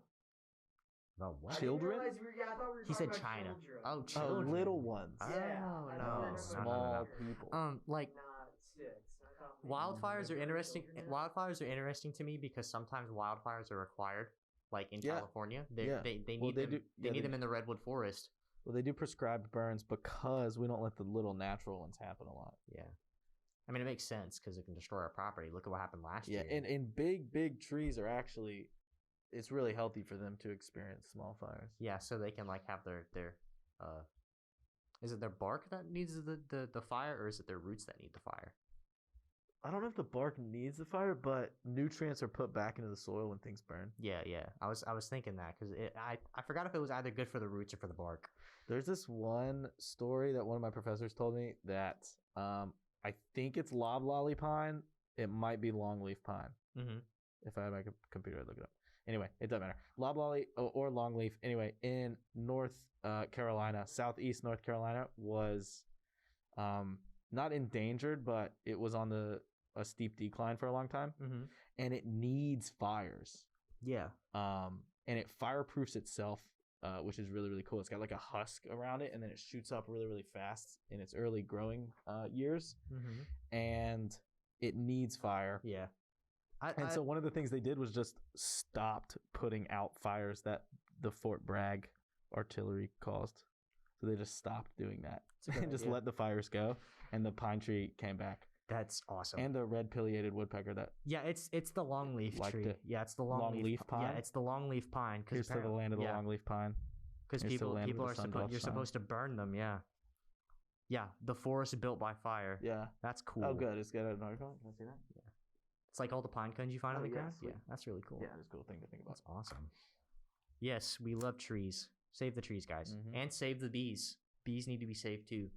Oh, what? I didn't Children? realize we were, yeah, I thought we were He talking said about China. children. Oh, Oh, children. little ones. Oh, Yeah, I thought we were no. talking about Small children. people. Like Not sticks. I thought maybe wildfires are like interesting. children. Wildfires are interesting to me because sometimes wildfires are required. Like in Yeah. California, Yeah. they Well, need they them. do- They yeah, need they them in the redwood forest. Well, they do prescribed burns because we don't let the little natural ones happen a lot. Yeah. I mean, it makes sense because it can destroy our property. Look at what happened last year. And big trees are actually, it's really healthy for them to experience small fires. Yeah, so they can like have their is it their bark that needs the fire, or is it their roots that need the fire? I don't know if the bark needs the fire, but nutrients are put back into the soil when things burn. Yeah. I was thinking that because I forgot if it was either good for the roots or for the bark. There's this one story that one of my professors told me that I think it's loblolly pine. It might be longleaf pine. Mm-hmm. If I had my computer, I'd look it up. Anyway, it doesn't matter. Loblolly or longleaf. Anyway, in North Carolina, southeast North Carolina was not endangered, but it was on a steep decline for a long time, and it needs fires. Yeah. And it fireproofs itself, which is really, really cool. It's got like a husk around it, and then it shoots up really, really fast in its early growing years, and it needs fire. Yeah. So one of the things they did was just stopped putting out fires that the Fort Bragg artillery caused. So they just stopped doing that and just let the fires go, and the pine tree came back. That's awesome. And the red pileated woodpecker that it's the longleaf tree. it. Yeah, it's the longleaf pine. Yeah, it's the longleaf pine. Here's to the land of the longleaf pine. Because people are supposed to burn them. Yeah. Yeah, the forest built by fire. Yeah, that's cool. Oh, good. It's got an article. Can I see that? Yeah. It's like all the pine cones you find on the ground. Sweet. Yeah, that's really cool. Yeah, it's a cool thing to think about. That's awesome. Yes, we love trees. Save the trees, guys, and save the bees. Bees need to be saved too.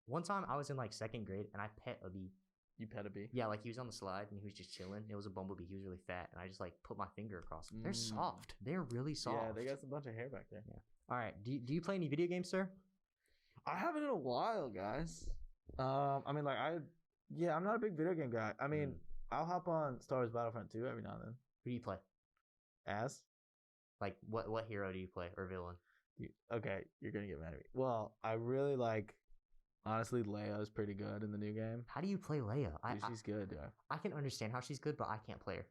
One time I was in like second grade and I pet a bee. You pet a bee? Yeah, like he was on the slide and he was just chilling. It was a bumblebee. He was really fat, and I just like put my finger across him. They're soft. They're really soft. Yeah, they got a bunch of hair back there. Yeah. All right. Do you play any video games, sir? I haven't in a while, guys. I mean, like I'm not a big video game guy. I mean, I'll hop on Star Wars Battlefront 2 every now and then. Who do you play? As? Like what hero do you play, or villain? Okay, you're gonna get mad at me. Well, I really like. Honestly, Leia is pretty good in the new game. How do you play Leia? She's good, dude. I can understand how she's good, but I can't play her.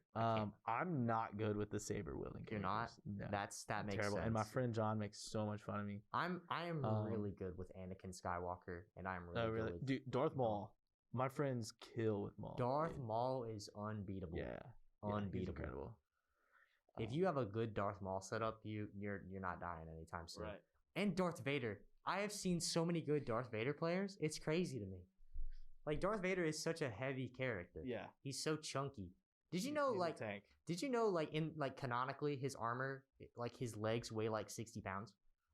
I'm not good with the saber wielding. You're not? No. That makes terrible. sense. And my friend John makes so much fun of me. I am really good with Anakin Skywalker, and I'm really good with dude, Darth Maul. My friends kill with Maul. Darth Maul is unbeatable. Yeah, unbeatable. He's incredible. If you have a good Darth Maul setup, you're not dying anytime soon. Right. And Darth Vader. I have seen so many good Darth Vader players. It's crazy to me. Like, Darth Vader is such a heavy character. Yeah. He's so chunky. Did you know, like, tank. Did you know, like, in, like, canonically, his armor, like, his legs weigh, like, 60 pounds?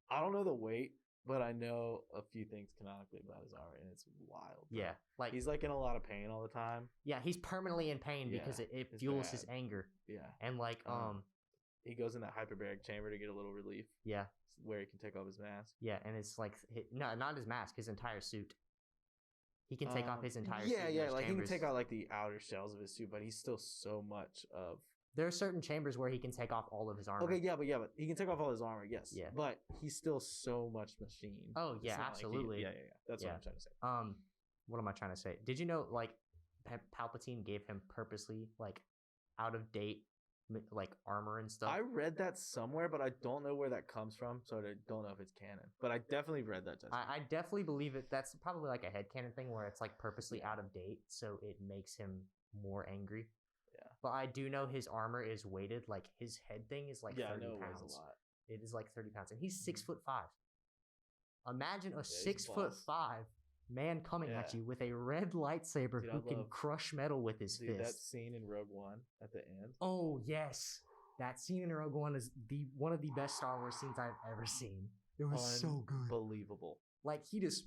I don't know the weight, but I know a few things canonically about his armor, and it's wild. Bro. Yeah. Like, he's, like, in a lot of pain all the time. Yeah, he's permanently in pain because it fuels his anger. Yeah. And, like, he goes in that hyperbaric chamber to get a little relief. Yeah. Where he can take off his mask. Yeah, and it's like no, not his mask, his entire suit. He can take off his entire suit. Yeah, like chambers. He can take out like the outer shells of his suit, but he's still so much of. There are certain chambers where he can take off all of his armor. Okay, but he can take off all his armor, yes. Yeah. But he's still so much machine. Oh yeah, absolutely. Like That's what I'm trying to say. What am I trying to say? Did you know like Palpatine gave him purposely like out of date like armor and stuff? I read that somewhere, but I don't know where that comes from, so I don't know if it's canon. But I definitely read that. I definitely believe it. That's probably like a headcanon thing where it's like purposely out of date, so it makes him more angry. Yeah. But I do know his armor is weighted. Like his head thing is like 30 I know pounds. It weighs a lot. It is like 30 pounds, and he's 6'5". Imagine a 6'5" man coming at you with a red lightsaber who can crush metal with his fist. That scene in Rogue One at the end. Oh yes, that scene in Rogue One is one of the best Star Wars scenes I've ever seen. It was so good, unbelievable. Like he just,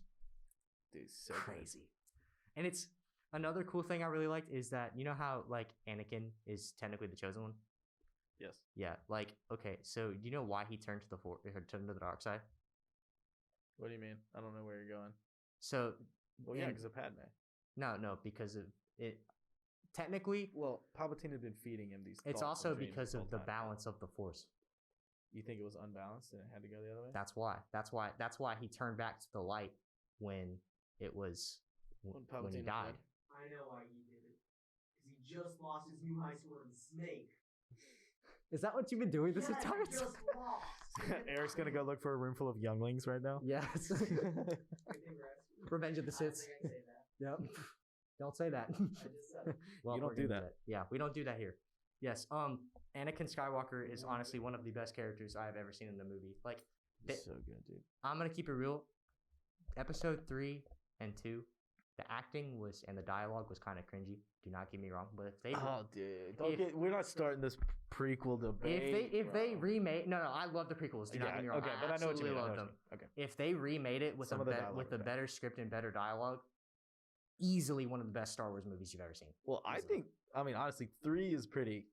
so crazy. Good. And it's another cool thing I really liked is that you know how like Anakin is technically the chosen one. Yes. Yeah. Like okay, so do you know why he turned to the dark side? What do you mean? I don't know where you're going. So, because of Padme. No, because of it. Technically, well, Palpatine had been feeding him these. It's also because of the balance of the Force. You think it was unbalanced and it had to go the other way? That's why he turned back to the light when it was when he died. I know why he did it. Because he just lost his new high sword, Snake. Is that what you've been doing this Yeah, entire you time? just lost. Eric's gonna go look for a room full of younglings right now. Yes. Congrats. Revenge of the I don't Sith. think I can say that. Yep. Don't say that. I just said it. Well, You don't we're do gonna that. Yeah, we don't do that here. Yes. Anakin Skywalker is honestly one of the best characters I've ever seen in the movie. Like, So good, dude. I'm gonna keep it real. Episode 3 and 2, the acting was and the dialogue was kind of cringy. Do not get me wrong, but if they Oh, dude. We're not starting this prequel debate. if they remade no, I love the prequels. Do not get me wrong. okay, but I know what you absolutely mean. I know love what them. you mean. Okay. If they remade it with Some a of the dialogue with was a bad. better script and better dialogue, easily one of the best Star Wars movies you've ever seen. Well, I Easily. think. I mean, honestly, 3 is pretty.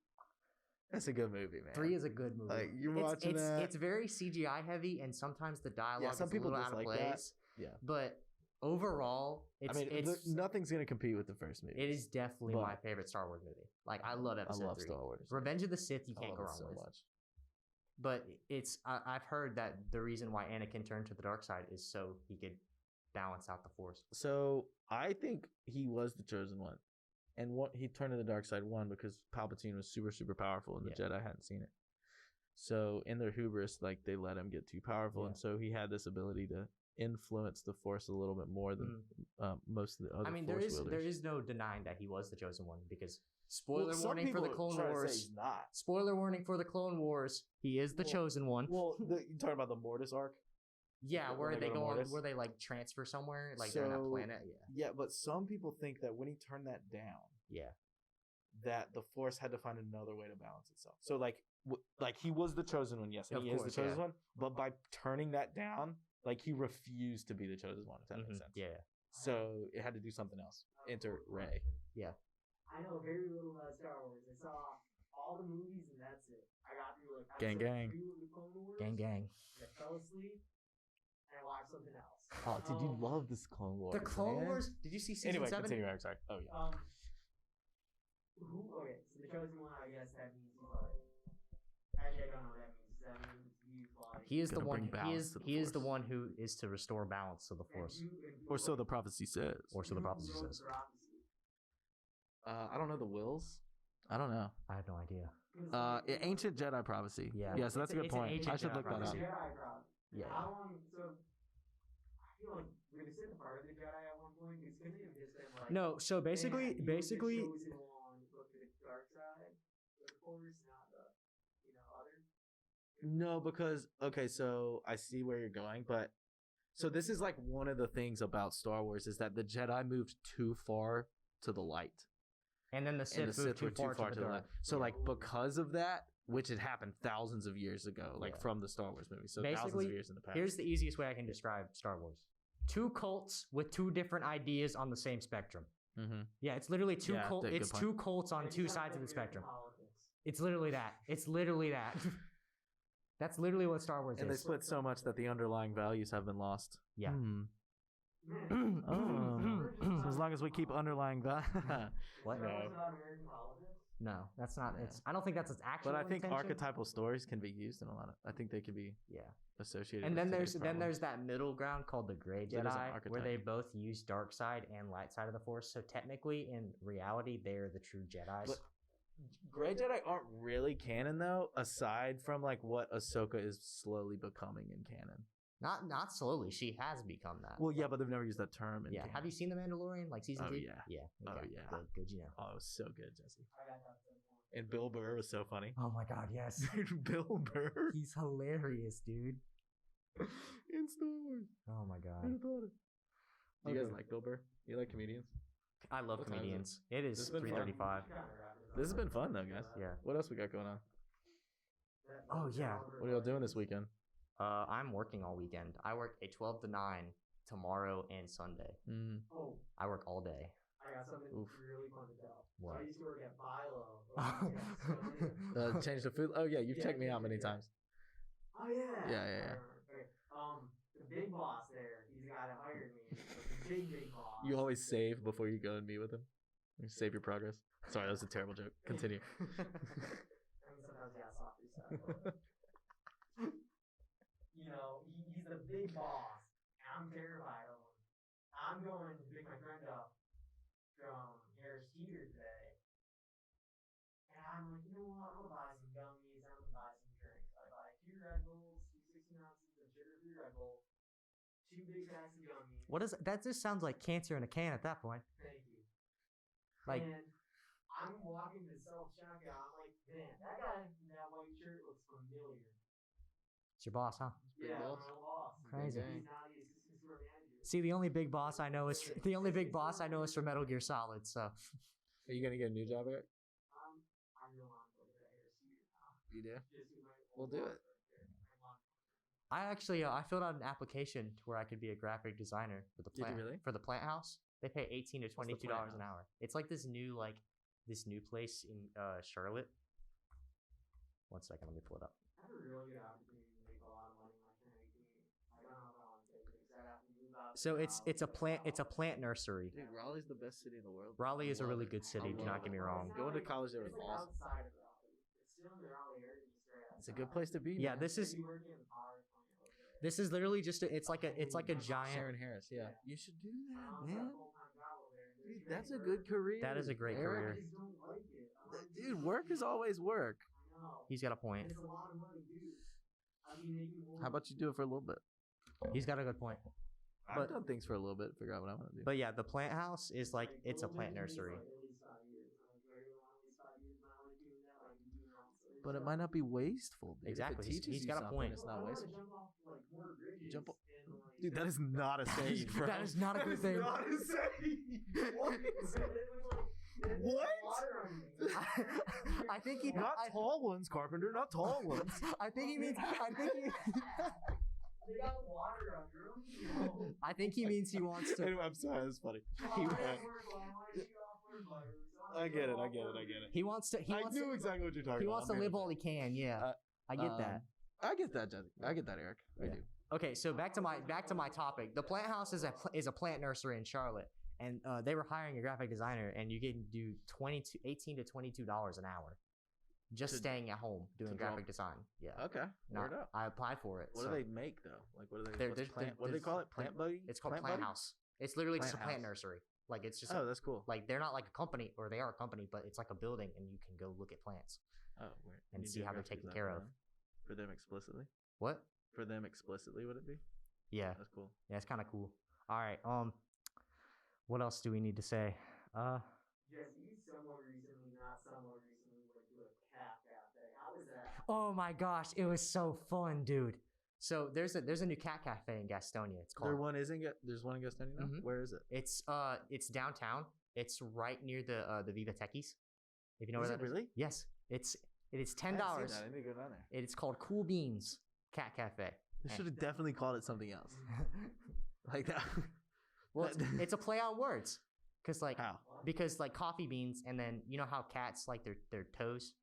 That's a good movie, man. 3 is a good movie. Like, you're it's, watching it's, that. It's very CGI heavy, and sometimes the dialogue some is people a little out of dislike that. place. Yeah. But overall, it's nothing's gonna compete with the first movie. it is definitely but- my favorite Star Wars movie. Like I love I Episode love 3. Star Wars. Revenge of the Sith, you I can't love go it wrong so with. much. But I've heard that the reason why Anakin turned to the dark side is so he could balance out the Force. So I think he was the chosen one, and he turned to the dark side because Palpatine was super super powerful, and the Jedi hadn't seen it. So in their hubris, like they let him get too powerful, Yeah. and so he had this ability to influence the Force a little bit more than most of the other. I mean, Force there wielders. is no denying that he was the chosen one because Well, spoiler some warning for the people Clone try to say Wars. he's not. Spoiler warning for the Clone Wars. He is the Well- chosen one. Well, you talking about the Mortis arc? Yeah, when where they they go to go on, Mortis? where they like transfer somewhere, like they're on that So- planet. Yeah, but some people think that when he turned that down, Yeah. that the Force had to find another way to balance itself. So like he was the chosen one, yes, and Of he is course, the chosen yeah. one. But by turning that down, like he refused to be the chosen one. If that makes sense. Yeah. So it had to do something else. Enter Rey. I know very little about Star Wars. I saw all the movies and that's it. I got through like Gang, episode gang. 2 of the Clone Wars. Gang, gang. And I fell asleep and I watched something else. Oh, dude, you love this Clone Wars. The Clone man. Wars. Did you see season Anyway, 7? continue. I'm sorry. Oh yeah. Okay, so the chosen one, I guess that means he's like. Actually, I don't know what that means. Does that mean he's like? He is the Gonna one. bring He balance is to the he is the Force. one who is to restore balance to the Force. Or so the prophecy says. Or so the prophecy says. I don't know the wills. I don't know. I have no idea. Ancient Jedi prophecy. Yeah. Yeah. So that's a good It's an point. ancient I should Jedi look that prophecy. up. Jedi prophecy. Yeah. How long? So I feel like were the Sith a part of the Jedi at one point? Because couldn't it have just been like? No. So basically, "Man, you were the basically, chosen one, look to the dark side of the Force, not the other. No, because okay, so I see where you're going, but so this is like one of the things about Star Wars is that the Jedi moved too far to the light, and then the and Sith the moved Sith were too far to the dark. light. So like because of that, which had happened thousands of years ago, like Yeah. from the Star Wars movie, so thousands Basically, of years in the past. Here's the easiest way I can describe Star Wars: two cults with two different ideas on the same spectrum. Mm-hmm. Yeah, it's literally two Yeah, cult. good It's point. two cults on It's two not sides of like the American spectrum. politics. It's literally that. It's literally that. That's literally what Star Wars And they is. split so much that the underlying values have been lost. Yeah. Man, So as long as we keep underlying that. What? Star Wars about American politics? No, that's not. Yeah. It's. I don't think that's its actual. But I think intention. archetypal stories can be used in a lot of. I think they could be Yeah. associated. And with then today's there's problems. that middle ground called the Gray That is an Jedi, where archetype. they both use dark side and light side of the Force. So technically, in reality, they're the true Jedi's. But Grey Jedi aren't really canon though, aside from like what Ahsoka is slowly becoming in canon. Not slowly. She has become that. Well, yeah, but they've never used that term in Yeah. canon. Have you seen The Mandalorian, like season Oh, 2? yeah. Yeah. Oh, Okay. yeah. Good. You know. Oh, it was so good, Jesse. I got that so far. And Bill Burr was so funny. Oh my God, yes. Dude, Bill Burr He's hilarious, dude. in Star Wars. Oh my Who'd God. have thought it? Do you guys Okay. like Bill Burr? You like comedians? I love What time is it? comedians. It is This has been fun. 3:35. This has been fun though, guys. Yeah. What else we got going on? Oh, yeah. What are y'all doing this weekend? I'm working all weekend. I work a 12 to 9 tomorrow and Sunday. Mm. Oh, I work all day. I got something Oof. really fun to tell. What? So I used to work at Bilo. Change the food. Oh yeah, you've checked me out many times. Oh yeah. Yeah. Okay. The big boss there, he's the guy that hired me. The big boss. You always save before you go and meet with him. You save your progress. Sorry, that was a terrible joke. Continue. I mean, sometimes he has softer stuff. But, he's the big boss, and I'm terrified of him. I'm going to pick my friend up from Harris Teeter today, and I'm like, you know what? I'm gonna buy some gummies. I'm Red Bull, 2 big packs of gummies. What is that? Just sounds like cancer in a can at that point. Thank you. Like, and I'm walking to self checkout. I'm like, man, that guy in that white shirt looks familiar. it's your boss, huh? Big Yeah, boss. my old boss. Crazy. He's now the assistant store manager. See, the only big boss I know is for Metal Gear Solid. So Are you gonna get a new job, Eric? I'm real on for that hair studio now. You do. Just with my We'll old do boss it. right there. I'm on. I actually I filled out an application to where I could be a graphic designer for the Did you plant really? for the plant house. They pay $18 to What's the $22 plant an house? hour. It's like this new place in Charlotte. 1 second, let me pull it up. I have a really good opportunity to make a lot of money when I turn 18. I don't know if I want to take it because I have to move out. So it's a plant nursery. Dude, Raleigh's the best city in the world. Raleigh is a Love really it. good city. Do not get me wrong. Going to college there was It's awesome. outside of Raleigh. It's still in the Raleigh area, just right outside. It's a good place to be. Yeah, man. this is Maybe working in the power plant over there. this is literally just it's like a giant. Sharon Harris. Yeah, you should do My that, mom's got a man. full-time job over there, and Dude, there's that's a great good work. career. That is a great Eric. career. I just don't like it. I want to Dude, work is always work. I know. He's got a point. It's a lot of money, dude. I'd be making more. How about you do it for a little bit? He's got a good point. I've But- done things for a little bit. Figure out what I want to do. But yeah, the plant house is like it's a Golden plant Gate's nursery. like at least 5 years. I'm like, I really want at least 5 years, but I like doing that. Like, doing all this other But it stuff. might not be wasteful, dude. Exactly. If it teaches He's you got a something, point. It's I not wanna wasteful. jump off like more bridges. Jump o- and, like, Dude, that is not a That saying, is- bro. that is not a good thing. Not a saying. What? What? I think he. Not I, tall ones, Carpenter. Not tall ones. I think he means. I think he. They got water under them. I think he means he wants to. Anyway, I'm sorry. That's funny. I get it. I get it. I get it. He wants to. He I wants. knew To, exactly what you're talking he about. wants to I'm live here while he can. Yeah, I get that. I get that, Jesse. I get that, Eric. I Yeah. do. Okay, so back to my topic. The plant house is a plant nursery in Charlotte, and they were hiring a graphic designer, and you can do $18 to $22 an hour, just To- staying at home doing to draw- graphic design. Yeah, Okay. No, Word up. I applied for it. What so do they make though? Like, what do they? They're- what's they're- plant, what do they there's- call it? Plant buddy? It's called Plant buddy? House. It's literally just a Plant plant house. nursery. Like it's just Oh, that's cool. like they're not like a company, or they are a company, but it's like a building, and you can go look at plants. Oh, weird. and You see do how they're graphic taken design care for of. them? For them explicitly. What? For them explicitly, would it be? Yeah, That's cool. yeah, it's kind of cool. All right, what else do we need to say? Jesse, someone recently, not someone recently, went to a cat cafe. How was that? Oh my gosh, it was so fun, dude. So there's a new cat cafe in Gastonia. It's called. There's one in Gastonia now? Mhm. Where is it? It's downtown. It's right near the Viva Techies. If you know Is where it that is. really? Yes, it is $10. I need to go down there. It's called Cool Beans Cat Cafe. They should have definitely called it something else. Like that. Well, it's a play on words, How? because like coffee beans, and then you know how cats like their toes,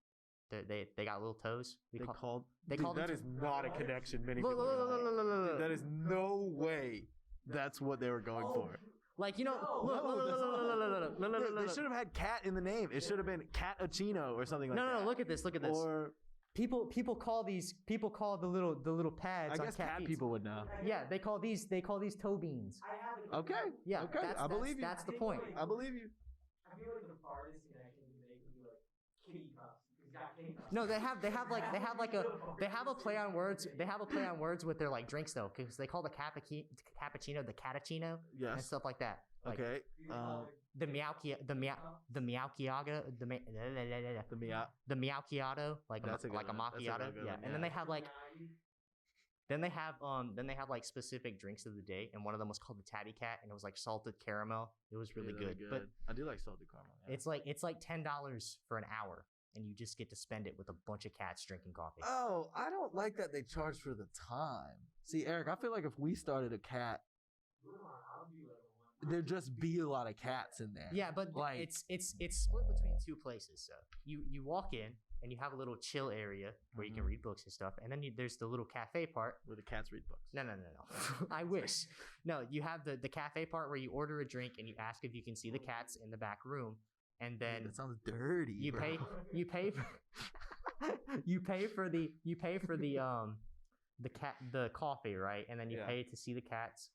they got little toes. They They called. they Dude, called that it- is not a connection. Many Look, people. look, are look, like. look, look, look, look. That is no way. That's what they were going for. Like you know, No, look, no, look, that's look, not- look, look, look, look, look, look, They look. should have had cat in the name. It should have been Catachino or something like No, that. no, no. Look at this. Look at this. Or People call the little pads. I on guess cat cat feet. people would know. Yeah, they call these toe beans. I have like Okay. Yeah, Okay, I believe you. That's the point. I believe you. I feel like the farthest connection you can make would be like kitty cups. He's got kitty cups. No, they have a play on words. They have a play on words with their like drinks though, because they call the cappuccino the catachino and Yes. stuff like that. Like Okay. You can call it the Miauchiato, The Mia. the Miauchiato, like That's a good like a one. That's a macchiato. real good Yeah, one, and then yeah. they have like then they have like specific drinks of the day, and one of them was called the Tabby Cat, and it was like salted caramel. It was really Yeah, good. they're But I do like salted caramel. Yeah. it's like $10 for an hour, and you just get to spend it with a bunch of cats drinking coffee. Oh, I don't like that they charge for the time. See, Eric, I feel like if we started a cat, I'll do like a one. there'd just be a lot of cats in there. Yeah, but Like- it's split between two places. So you walk in and you have a little chill area where you can Mhm. read books and stuff, and then there's the little cafe part. Where the cats read books. No. I wish. No, you have the cafe part where you order a drink and you ask if you can see the cats in the back room, and Dude, then that sounds dirty. you bro. pay for the coffee, right? And then you Yeah. pay to see the cats.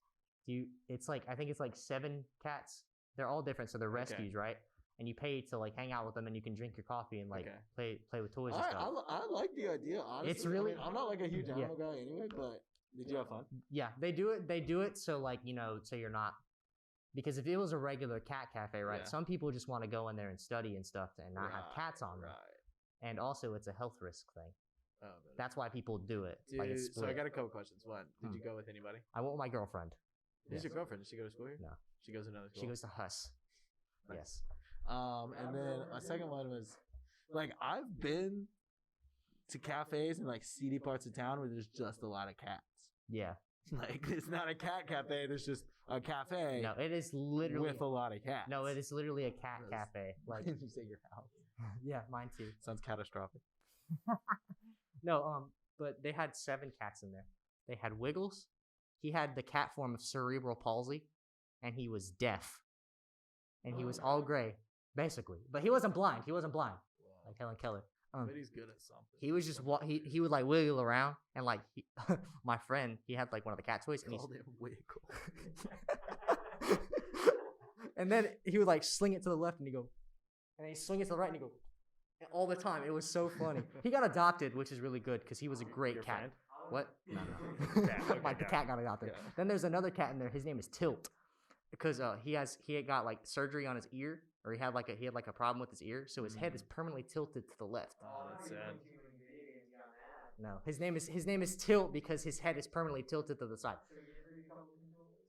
I think it's like 7 cats. They're all different, so they're Okay. rescues, right? And you pay to like hang out with them, and you can drink your coffee and like Okay. play with toys and I, stuff. I like the idea, honestly. It's really- I'm not like a huge Yeah. animal guy anyway, but Did you have fun? Yeah, they do it. They do it so like so you're not, because if it was a regular cat cafe, right? Yeah. Some people just want to go in there and study and stuff and not have cats on them. Right. And also, it's a health risk thing. Oh, That's why people do it. dude, Like it's so I split. got a couple questions. One, did you go with anybody? I went with my girlfriend. Who's your girlfriend? Does she go to school here? No. She goes to another school. She goes to Huss. Nice. Yes. And then my second one was like I've been to cafes in like seedy parts of town where there's just a lot of cats. Yeah. Like it's not a cat cafe. There's just a cafe. No, it is literally with a lot of cats. No, it is literally a cat cafe. Like Did you say your house? yeah, mine too. Sounds catastrophic. No, but they had 7 cats in there. They had Wiggles. He had the cat form of cerebral palsy, and he was deaf. And he was all gray, basically. But he wasn't blind. He wasn't blind, like Helen Keller. But he's good at something. He was just he would like wiggle around, and like my friend, he had like one of the cat toys, and Called him Wiggle. and then he would like sling it to the left, and he go, and then he swing it to the right, and he go, all the time. It was so funny. He got adopted, which is really good because he was a great Your cat. friend? What? No. Cat, okay, Like the cat got adopted. Yeah. Then there's another cat in there. His name is Tilt, because he had got like surgery on his ear, or he had like a problem with his ear, so his head is permanently tilted to the left. Oh, that's sad. No, his name is Tilt because his head is permanently tilted to the side.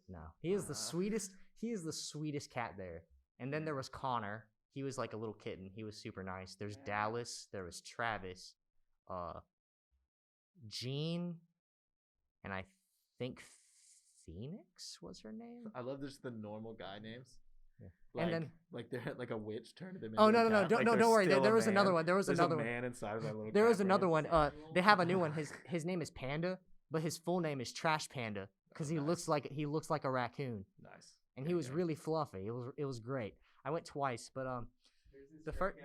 No, he is the sweetest. He is the sweetest cat there. And then there was Connor. He was like a little kitten. He was super nice. There's Dallas. There was Travis, Jean, and I think Phoenix was her name. I love just the normal guy names. Yeah. Like, And then like they're like a witch turned them into Oh a no cat. don't Like, no, they're don't worry. still There a was another man. one. There was There's another a one. man inside of that little There cat was another brain. one. They have a new one. His name is Panda, but his full name is Trash Panda because he looks like a raccoon, Nice. and he was really fluffy. It was great. I went twice, but the first